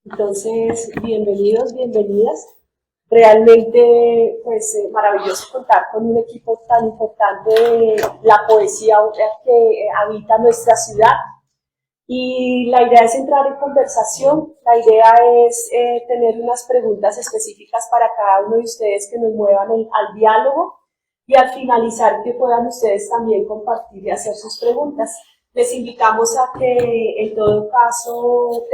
Entonces, bienvenidos, bienvenidas. Realmente, pues, maravilloso contar con un equipo tan importante de la poesía que habita nuestra ciudad. Y la idea es entrar en conversación, la idea es tener unas preguntas específicas para cada uno de ustedes que nos muevan al diálogo y al finalizar que puedan ustedes también compartir y hacer sus preguntas. Les invitamos a que en todo caso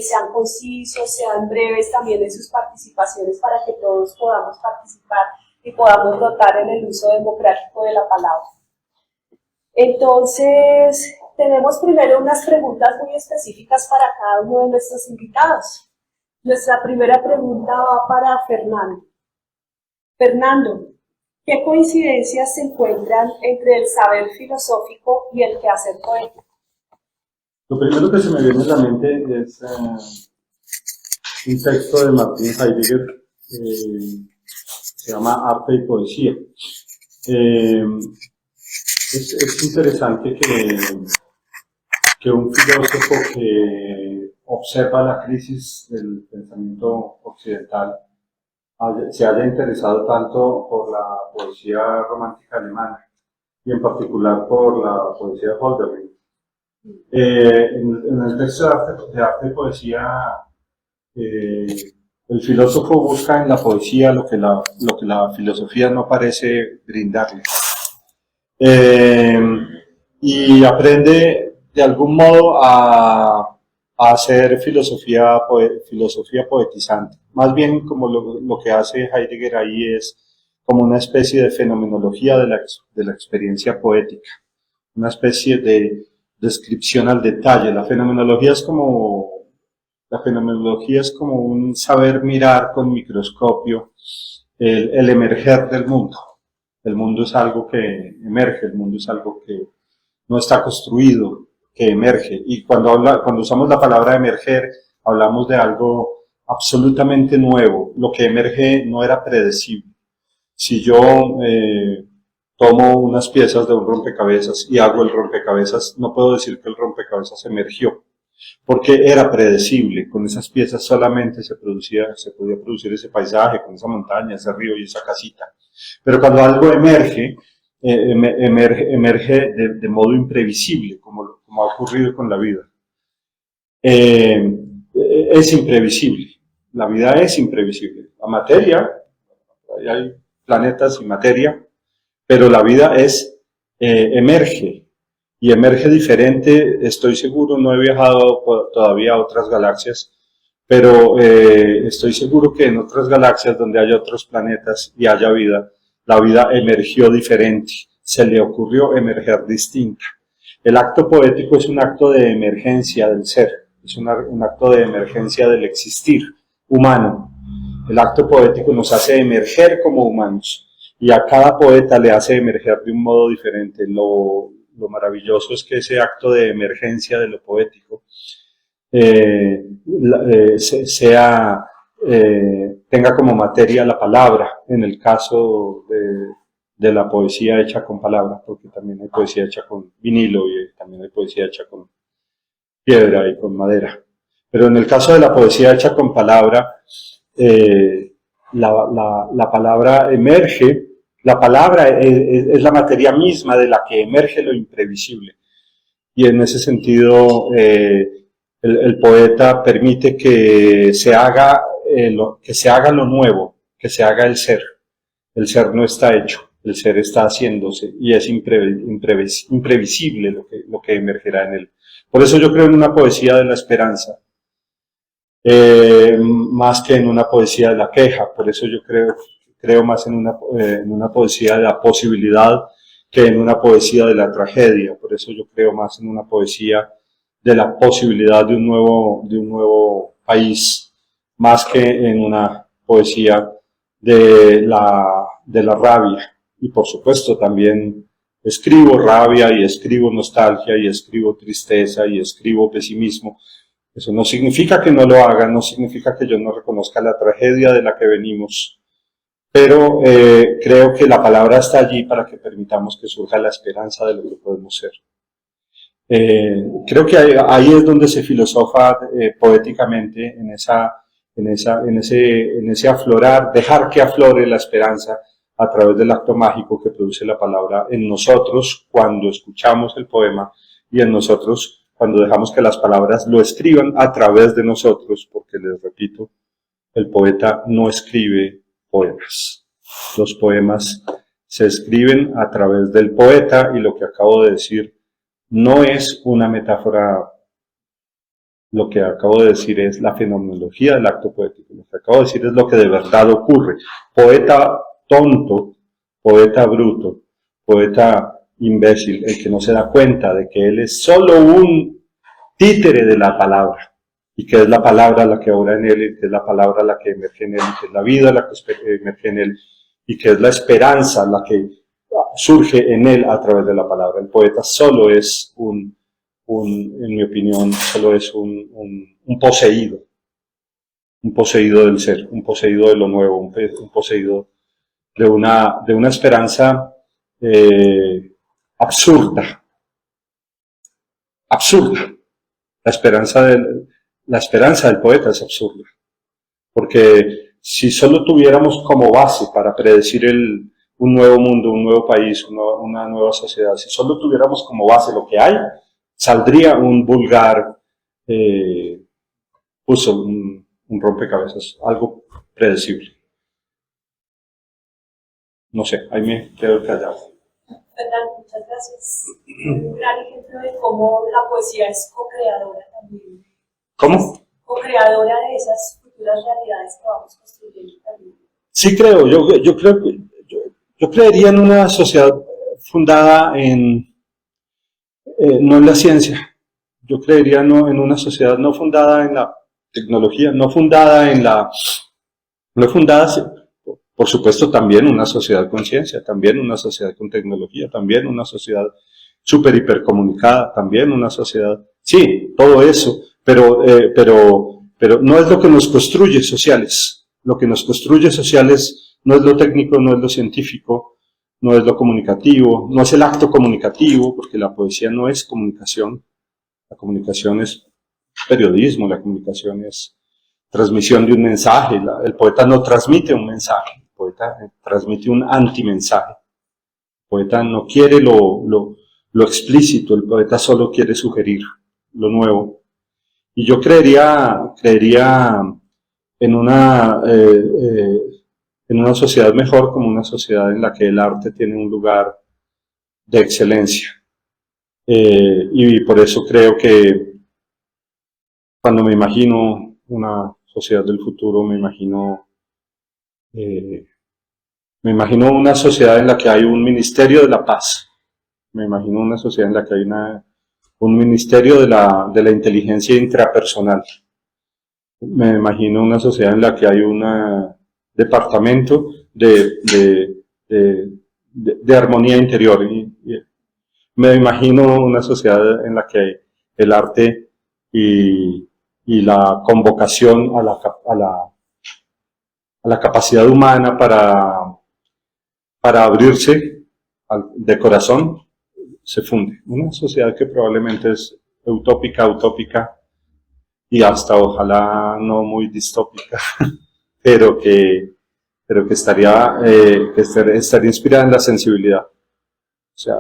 sean concisos, sean breves también en sus participaciones para que todos podamos participar y podamos rotar en el uso democrático de la palabra. Entonces, tenemos primero unas preguntas muy específicas para cada uno de nuestros invitados. Nuestra primera pregunta va para Fernando. Fernando, ¿qué coincidencias se encuentran entre el saber filosófico y el quehacer poético? Lo primero que se me viene a la mente es un texto de Martin Heidegger que se llama Arte y Poesía. Es interesante que un filósofo que observa la crisis del pensamiento occidental se haya interesado tanto por la poesía romántica alemana y en particular por la poesía de Hölderlin. En el texto de arte y poesía, el filósofo busca en la poesía lo que la filosofía no parece brindarle. Y aprende de algún modo a hacer filosofía poetizante. Más bien como lo que hace Heidegger ahí es como una especie de fenomenología de la experiencia poética, una especie de descripción al detalle. La fenomenología es como un saber mirar con microscopio el emerger del mundo. El mundo es algo que emerge, el mundo es algo que no está construido, que emerge. Y cuando usamos la palabra emerger, hablamos de algo absolutamente nuevo. Lo que emerge no era predecible. Si yo tomo unas piezas de un rompecabezas y hago el rompecabezas, no puedo decir que el rompecabezas emergió, porque era predecible. Con esas piezas solamente se podía producir ese paisaje, con esa montaña, ese río y esa casita. Pero cuando algo emerge, emerge de modo imprevisible, como ha ocurrido con la vida. Es imprevisible. La vida es imprevisible. La materia, hay planetas y materia, pero la vida emerge, y emerge diferente. Estoy seguro, no he viajado todavía a otras galaxias, pero estoy seguro que en otras galaxias donde haya otros planetas y haya vida, la vida emergió diferente, se le ocurrió emerger distinta. El acto poético es un acto de emergencia del ser, es un acto de emergencia del existir humano. El acto poético nos hace emerger como humanos, y a cada poeta le hace emerger de un modo diferente. Lo maravilloso es que ese acto de emergencia de lo poético tenga como materia la palabra, en el caso de la poesía hecha con palabra, porque también hay poesía hecha con vinilo y también hay poesía hecha con piedra y con madera. Pero en el caso de la poesía hecha con palabra, la palabra emerge. La palabra es la materia misma de la que emerge lo imprevisible. Y en ese sentido, el poeta permite que se haga lo nuevo, que se haga el ser. El ser no está hecho, el ser está haciéndose, y es imprevisible lo que emergerá en él. Por eso yo creo en una poesía de la esperanza, más que en una poesía de la queja. Por eso yo creo más en una poesía de la posibilidad que en una poesía de la tragedia. Por eso yo creo más en una poesía de la posibilidad de un nuevo país, más que en una poesía de la rabia. Y por supuesto también escribo rabia y escribo nostalgia y escribo tristeza y escribo pesimismo. Eso no significa que no lo haga, no significa que yo no reconozca la tragedia de la que venimos, pero creo que la palabra está allí para que permitamos que surja la esperanza de lo que podemos ser. Creo que ahí es donde se filosofa poéticamente, en ese aflorar, dejar que aflore la esperanza a través del acto mágico que produce la palabra en nosotros cuando escuchamos el poema y en nosotros cuando dejamos que las palabras lo escriban a través de nosotros, porque les repito, el poeta no escribe poemas. Los poemas se escriben a través del poeta y lo que acabo de decir no es una metáfora, lo que acabo de decir es la fenomenología del acto poético, lo que acabo de decir es lo que de verdad ocurre. Poeta tonto, poeta bruto, poeta imbécil, el que no se da cuenta de que él es solo un títere de la palabra, y que es la palabra la que obra en él, y que es la palabra la que emerge en él, y que es la vida la que emerge en él, y que es la esperanza la que surge en él a través de la palabra. El poeta solo es en mi opinión, solo es un poseído del ser, un poseído de lo nuevo, un poseído de una esperanza absurda. La esperanza del poeta es absurda, porque si solo tuviéramos como base para predecir un nuevo mundo, un nuevo país, una nueva sociedad, si solo tuviéramos como base lo que hay, saldría un vulgar, un rompecabezas, algo predecible. No sé, ahí me quedo callado. Fernando, muchas gracias. Un gran ejemplo de cómo la poesía es co-creadora también. ¿Cómo? Co-creadora de esas futuras realidades que vamos construyendo también. Sí creo, yo creería en una sociedad fundada no en la ciencia. Yo creería en una sociedad no fundada en la tecnología, no fundada, por supuesto, también una sociedad con ciencia, también una sociedad con tecnología, también una sociedad súper hipercomunicada, también una sociedad, sí, todo eso, pero no es lo que nos construye sociales. Lo que nos construye sociales no es lo técnico, no es lo científico, no es lo comunicativo, no es el acto comunicativo, porque la poesía no es comunicación. La comunicación es periodismo, la comunicación es transmisión de un mensaje. El poeta no transmite un mensaje, el poeta transmite un antimensaje. El poeta no quiere lo explícito, el poeta solo quiere sugerir lo nuevo. Y yo creería en una sociedad mejor, como una sociedad en la que el arte tiene un lugar de excelencia. Y por eso creo que cuando me imagino una sociedad del futuro, me imagino una sociedad en la que hay un ministerio de la paz. Me imagino una sociedad en la que hay un ministerio de la inteligencia intrapersonal. Me imagino una sociedad en la que hay un departamento de armonía interior. Me imagino una sociedad en la que el arte y la convocación a la capacidad humana para abrirse de corazón se funde. Una sociedad que probablemente es utópica y hasta ojalá no muy distópica, pero que estaría inspirada en la sensibilidad. O sea,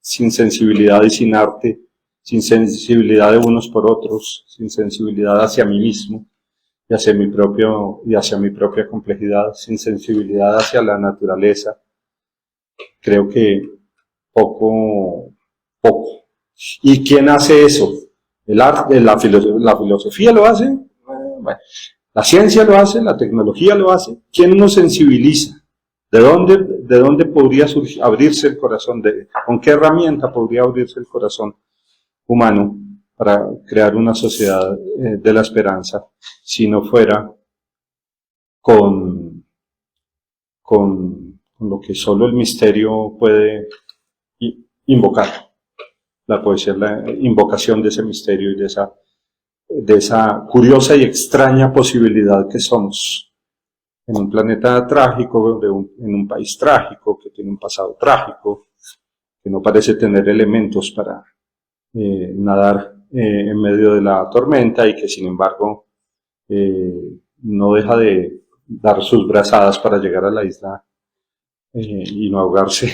sin sensibilidad y sin arte, sin sensibilidad de unos por otros, sin sensibilidad hacia mí mismo y hacia mi propia complejidad, sin sensibilidad hacia la naturaleza, creo que poco. ¿Y quién hace eso? El arte, la filosofía lo hace, bueno, la ciencia lo hace, la tecnología lo hace. ¿Quién nos sensibiliza? ¿De dónde podría abrirse el corazón? ¿Con qué herramienta podría abrirse el corazón humano para crear una sociedad de la esperanza, si no fuera con lo que solo el misterio puede invocar? La poesía es la invocación de ese misterio y de esa curiosa y extraña posibilidad que somos en un planeta trágico, en un país trágico, que tiene un pasado trágico, que no parece tener elementos nadar en medio de la tormenta y que sin embargo no deja de dar sus brazadas para llegar a la isla y no ahogarse.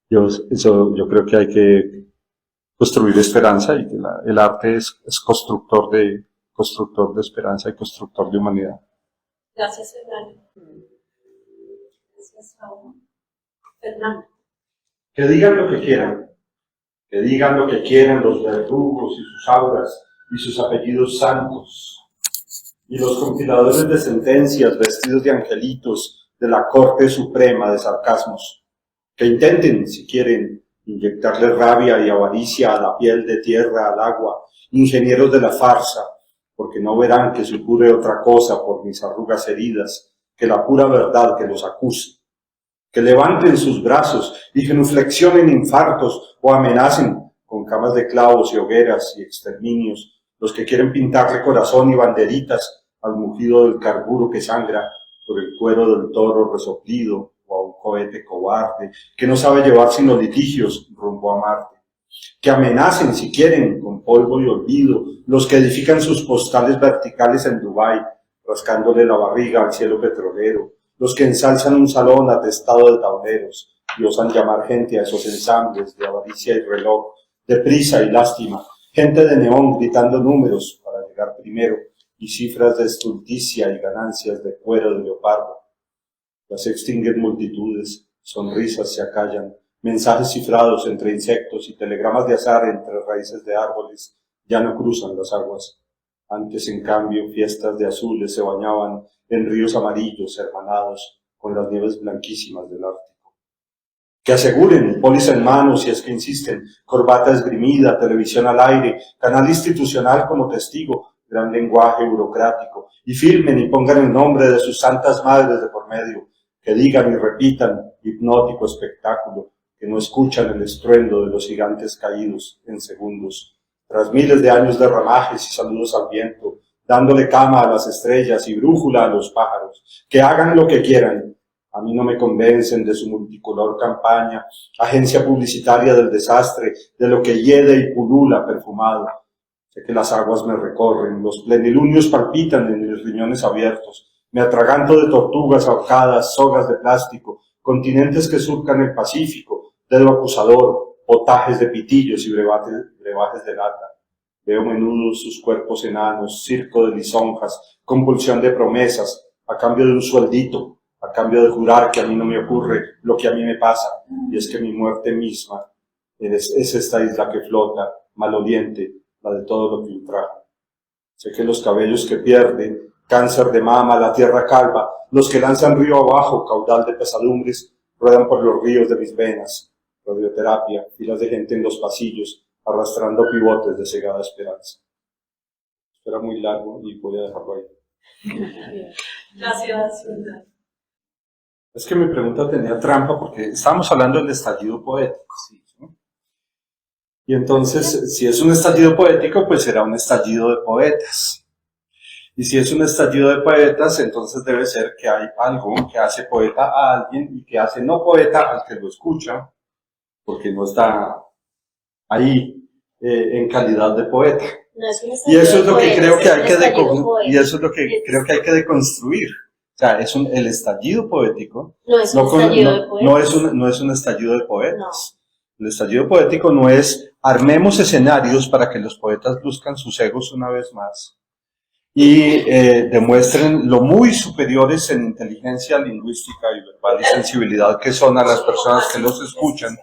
Yo creo que hay que construir esperanza y que el arte es constructor de esperanza y constructor de humanidad. Gracias, Fernando. Gracias, Fernando. Que digan lo que quieran. Que digan lo que quieran los verdugos y sus auras y sus apellidos santos. Y los compiladores de sentencias vestidos de angelitos de la Corte Suprema de sarcasmos. Que intenten, si quieren, inyectarle rabia y avaricia a la piel de tierra, al agua, ingenieros de la farsa, porque no verán que supure otra cosa por mis arrugas heridas, que la pura verdad que los acuse. Que levanten sus brazos y genuflexionen infartos o amenacen con camas de clavos y hogueras y exterminios los que quieren pintarle corazón y banderitas al mugido del carburo que sangra por el cuero del toro resoplido o a un cohete cobarde que no sabe llevar sino litigios rumbo a Marte. Que amenacen, si quieren, con polvo y olvido los que edifican sus postales verticales en Dubái, rascándole la barriga al cielo petrolero, los que ensalzan un salón atestado de tableros y osan llamar gente a esos ensambles de avaricia y reloj, de prisa y lástima, gente de neón gritando números para llegar primero y cifras de estulticia y ganancias de cuero de leopardo. Ya se extinguen multitudes, sonrisas se acallan, mensajes cifrados entre insectos y telegramas de azar entre raíces de árboles ya no cruzan las aguas. Antes, en cambio, fiestas de azules se bañaban en ríos amarillos hermanados con las nieves blanquísimas del Ártico. Que aseguren, póliza en mano si es que insisten, corbata esgrimida, televisión al aire, canal institucional como testigo, gran lenguaje burocrático, y filmen y pongan el nombre de sus santas madres de por medio, que digan y repitan, hipnótico espectáculo, que no escuchan el estruendo de los gigantes caídos en segundos, tras miles de años de ramajes y saludos al viento, dándole cama a las estrellas y brújula a los pájaros, que hagan lo que quieran. A mí no me convencen de su multicolor campaña, agencia publicitaria del desastre, de lo que hiede y pulula perfumado. Sé que las aguas me recorren, los plenilunios palpitan en mis riñones abiertos, me atraganto de tortugas ahorcadas, sogas de plástico, continentes que surcan el Pacífico, dedo acusador, potajes de pitillos y brebajes de lata. Veo menudos sus cuerpos enanos, circo de lisonjas, compulsión de promesas, a cambio de un sueldito, a cambio de jurar que a mí no me ocurre lo que a mí me pasa, y es que mi muerte misma es esta isla que flota, maloliente, la de todo lo que ultraja. Sé que los cabellos que pierden, cáncer de mama, la tierra calva, los que lanzan río abajo, caudal de pesadumbres, ruedan por los ríos de mis venas, radioterapia, filas de gente en los pasillos, arrastrando pivotes de cegada esperanza. Esto era muy largo y voy a dejarlo ahí. Gracias. Es que mi pregunta tenía trampa porque estábamos hablando del estallido poético. ¿Sí? Y entonces, si es un estallido poético, pues será un estallido de poetas. Y si es un estallido de poetas, entonces debe ser que hay algo que hace poeta a alguien y que hace no poeta al que lo escucha, porque no está ahí en calidad de poeta. No es un Y eso es lo que poetas, creo que hay que y eso es lo que creo que hay que deconstruir. O sea, el estallido poético no es un estallido de poetas. No es un estallido de poetas. No. El estallido poético no es armemos escenarios para que los poetas luzcan sus egos una vez más y demuestren lo muy superiores en inteligencia lingüística y verbal y sensibilidad que son a las personas que los escuchan,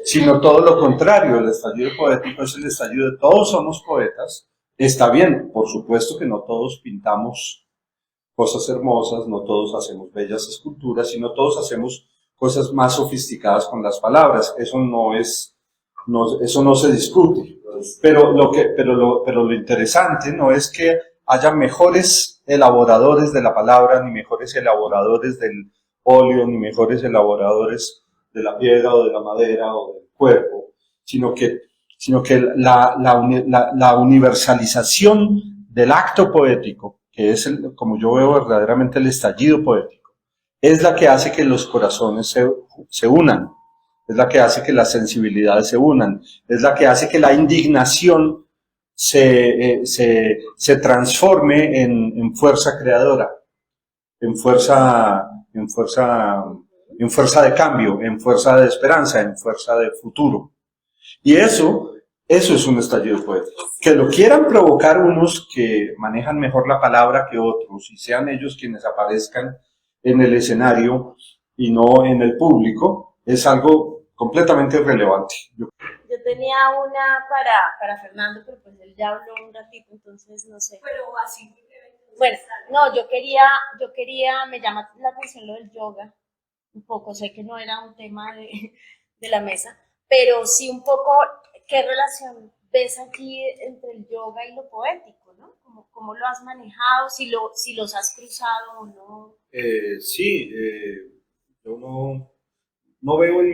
sino todo lo contrario. El estallido poético es el estallido de todos somos poetas. Está bien, por supuesto que no todos pintamos cosas hermosas, no todos hacemos bellas esculturas, sino todos hacemos cosas más sofisticadas con las palabras. Eso no se discute. Pero lo interesante no es que haya mejores elaboradores de la palabra, ni mejores elaboradores del óleo, ni mejores elaboradores de la piedra o de la madera o del cuerpo, sino que la universalización del acto poético, que es como yo veo verdaderamente el estallido poético, es la que hace que los corazones se unan. es la que hace que las sensibilidades se unan, es la que hace que la indignación se transforme en fuerza creadora, en fuerza de cambio, en fuerza de esperanza, en fuerza de futuro. Y eso es un estallido poético. Que lo quieran provocar unos que manejan mejor la palabra que otros, y sean ellos quienes aparezcan en el escenario y no en el público, es algo completamente irrelevante. Yo tenía una para Fernando, pero pues él ya habló un ratito, entonces no sé. Pero así. Bueno, no, yo quería, me llama la atención lo del yoga, un poco, sé que no era un tema de la mesa, pero sí un poco, ¿qué relación ves aquí entre el yoga y lo poético, no? ¿Cómo lo has manejado? Si los has cruzado o no. Sí, yo no veo en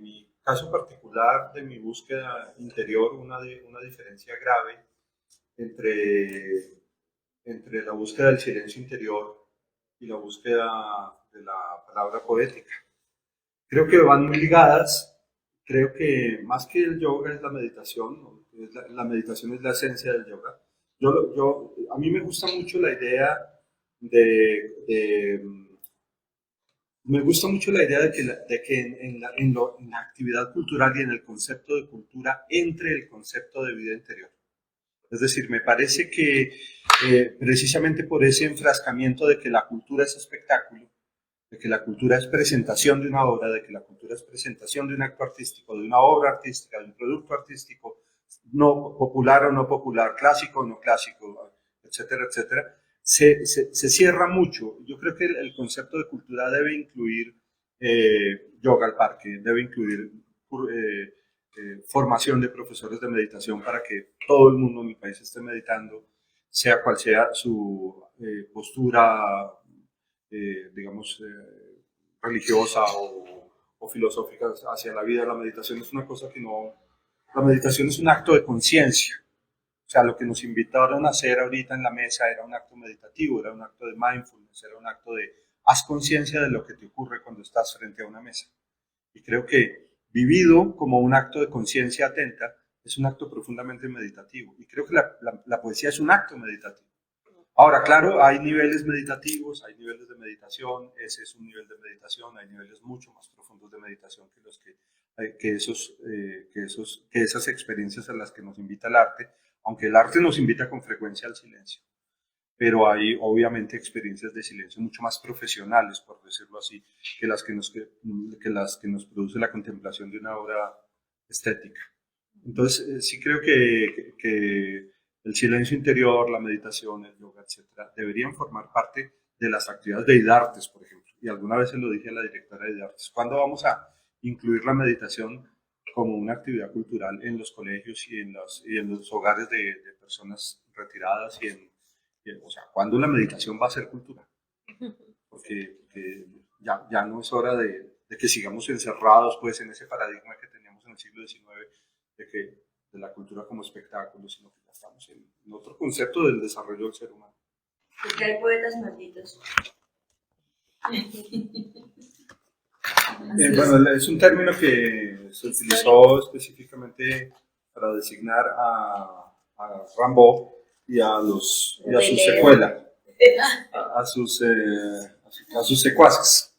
mi caso particular de mi búsqueda interior una diferencia grave entre la búsqueda del silencio interior y la búsqueda de la palabra poética. Creo que van muy ligadas. Creo que más que el yoga es la meditación, ¿no? La meditación es la esencia del yoga. A mí me gusta mucho la idea me gusta mucho la idea de que en la actividad cultural y en el concepto de cultura entre el concepto de vida interior. Es decir, me parece que precisamente por ese enfrascamiento de que la cultura es espectáculo, de que la cultura es presentación de una obra, de que la cultura es presentación de un acto artístico, de una obra artística, de un producto artístico, no popular o no popular, clásico o no clásico, etcétera, etcétera, se cierra mucho. Yo creo que el concepto de cultura debe incluir yoga al parque, debe incluir formación de profesores de meditación para que todo el mundo en el país esté meditando, sea cual sea su postura, digamos, religiosa o filosófica hacia la vida. La meditación es una cosa que no... La meditación es un acto de conciencia. O sea, lo que nos invitaron a hacer ahorita en la mesa era un acto meditativo, era un acto de mindfulness, era un acto de haz conciencia de lo que te ocurre cuando estás frente a una mesa. Y creo que vivido como un acto de conciencia atenta es un acto profundamente meditativo. Y creo que la poesía es un acto meditativo. Ahora, claro, hay niveles meditativos, hay niveles de meditación, ese es un nivel de meditación, hay niveles mucho más profundos de meditación que los que esas experiencias a las que nos invita el arte, aunque el arte nos invita con frecuencia al silencio. Pero hay obviamente experiencias de silencio mucho más profesionales, por decirlo así, que las que nos produce la contemplación de una obra estética. Entonces, sí creo que el silencio interior, la meditación, el yoga, etcétera, deberían formar parte de las actividades de IDARTES, por ejemplo. Y alguna vez se lo dije a la directora de IDARTES. ¿Cuándo vamos a incluir la meditación como una actividad cultural en los colegios y en los hogares de personas retiradas o sea, ¿cuándo la meditación va a ser cultura? Porque ya no es hora de que sigamos encerrados pues, en ese paradigma que teníamos en el siglo XIX de la cultura como espectáculo, sino que ya estamos en otro concepto del desarrollo del ser humano. Porque hay poetas malditos. Bueno, es un término que se utilizó específicamente para designar a Rimbaud y a su secuela, a sus secuaces.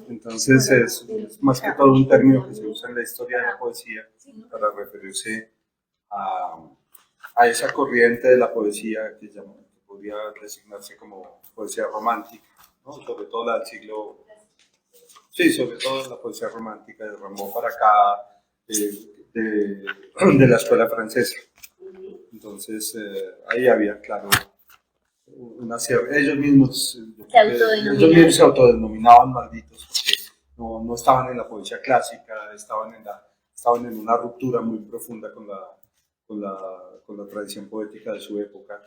Entonces es más que todo un término que se usa en la historia de la poesía para referirse a esa corriente de la poesía que podría designarse como poesía romántica, ¿no? Sobre todo la del siglo... Sí, sobre todo la poesía romántica de Rimbaud para acá, de la escuela francesa. Entonces, ahí había, claro, ellos mismos se autodenominaban malditos porque no estaban en la poesía clásica, estaban en una ruptura muy profunda con la tradición poética de su época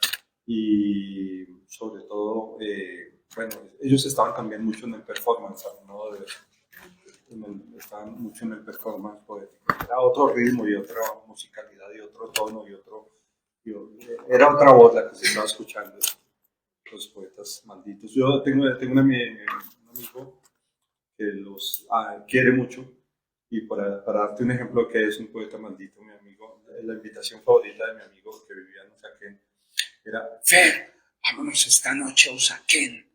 y sobre todo, bueno, ellos estaban también mucho en el performance, ¿no? Estaban mucho en el performance poético. Era otro ritmo y otra musicalidad y otro tono era otra voz la que se estaba escuchando, los poetas malditos. Yo tengo un amigo que los quiere mucho Y para darte un ejemplo que es un poeta maldito, mi amigo, la invitación favorita de mi amigo que vivía en Usaquén era: Fer, vámonos esta noche a Usaquén.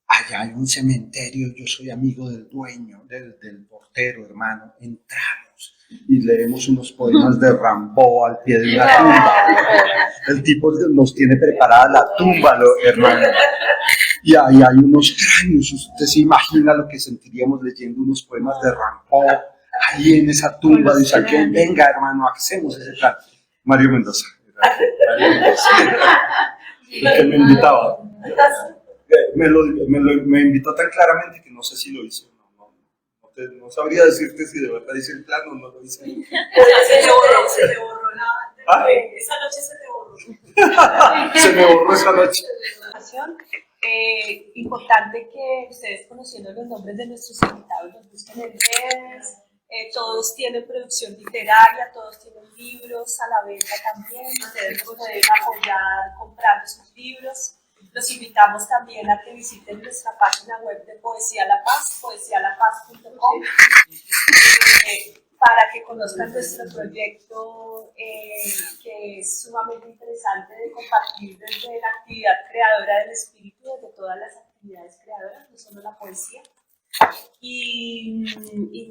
Allá hay un cementerio, yo soy amigo del dueño, del portero, hermano. Entramos y leemos unos poemas de Rimbaud al pie de una tumba. El tipo nos tiene preparada la tumba, hermano. Y ahí hay unos cráneos. Usted se imagina lo que sentiríamos leyendo unos poemas de Rimbaud ahí en esa tumba de Usaquén. Venga, hermano, hacemos ese plan. Mario Mendoza. Mario Mendoza. El que me invitaba. Me invitó tan claramente que no sé si lo hice o no. No sabría decirte si de verdad hice el plan o no lo hice. Se le borró esa noche se le borró. Se me borró esa noche. Importante que ustedes, conociendo los nombres de nuestros invitados, los busquen en redes. Todos tienen producción literaria, todos tienen libros a la venta también. Ustedes pueden apoyar comprando sus libros. Los invitamos también a que visiten nuestra página web de Poesía La Paz, poesialapaz.com, para que conozcan nuestro proyecto, que es sumamente interesante de compartir desde la actividad creadora del espíritu, desde todas las actividades creadoras, no solo la poesía. Y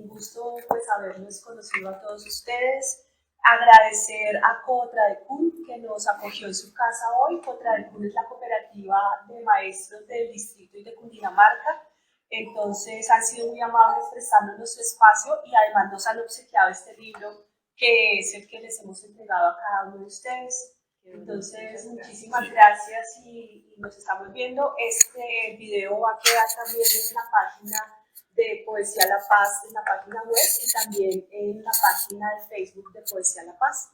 un gusto pues haberlos conocido a todos ustedes. Agradecer a Cotradecún, que nos acogió en su casa hoy. Cotradecún es la cooperativa de maestros del distrito y de Cundinamarca. Entonces han sido muy amables prestándonos su espacio y además nos han obsequiado este libro, que es el que les hemos entregado a cada uno de ustedes. Entonces, muchísimas gracias y nos estamos viendo. Este video va a quedar también en la página de Poesía La Paz, en la página web, y también en la página de Facebook de Poesía La Paz.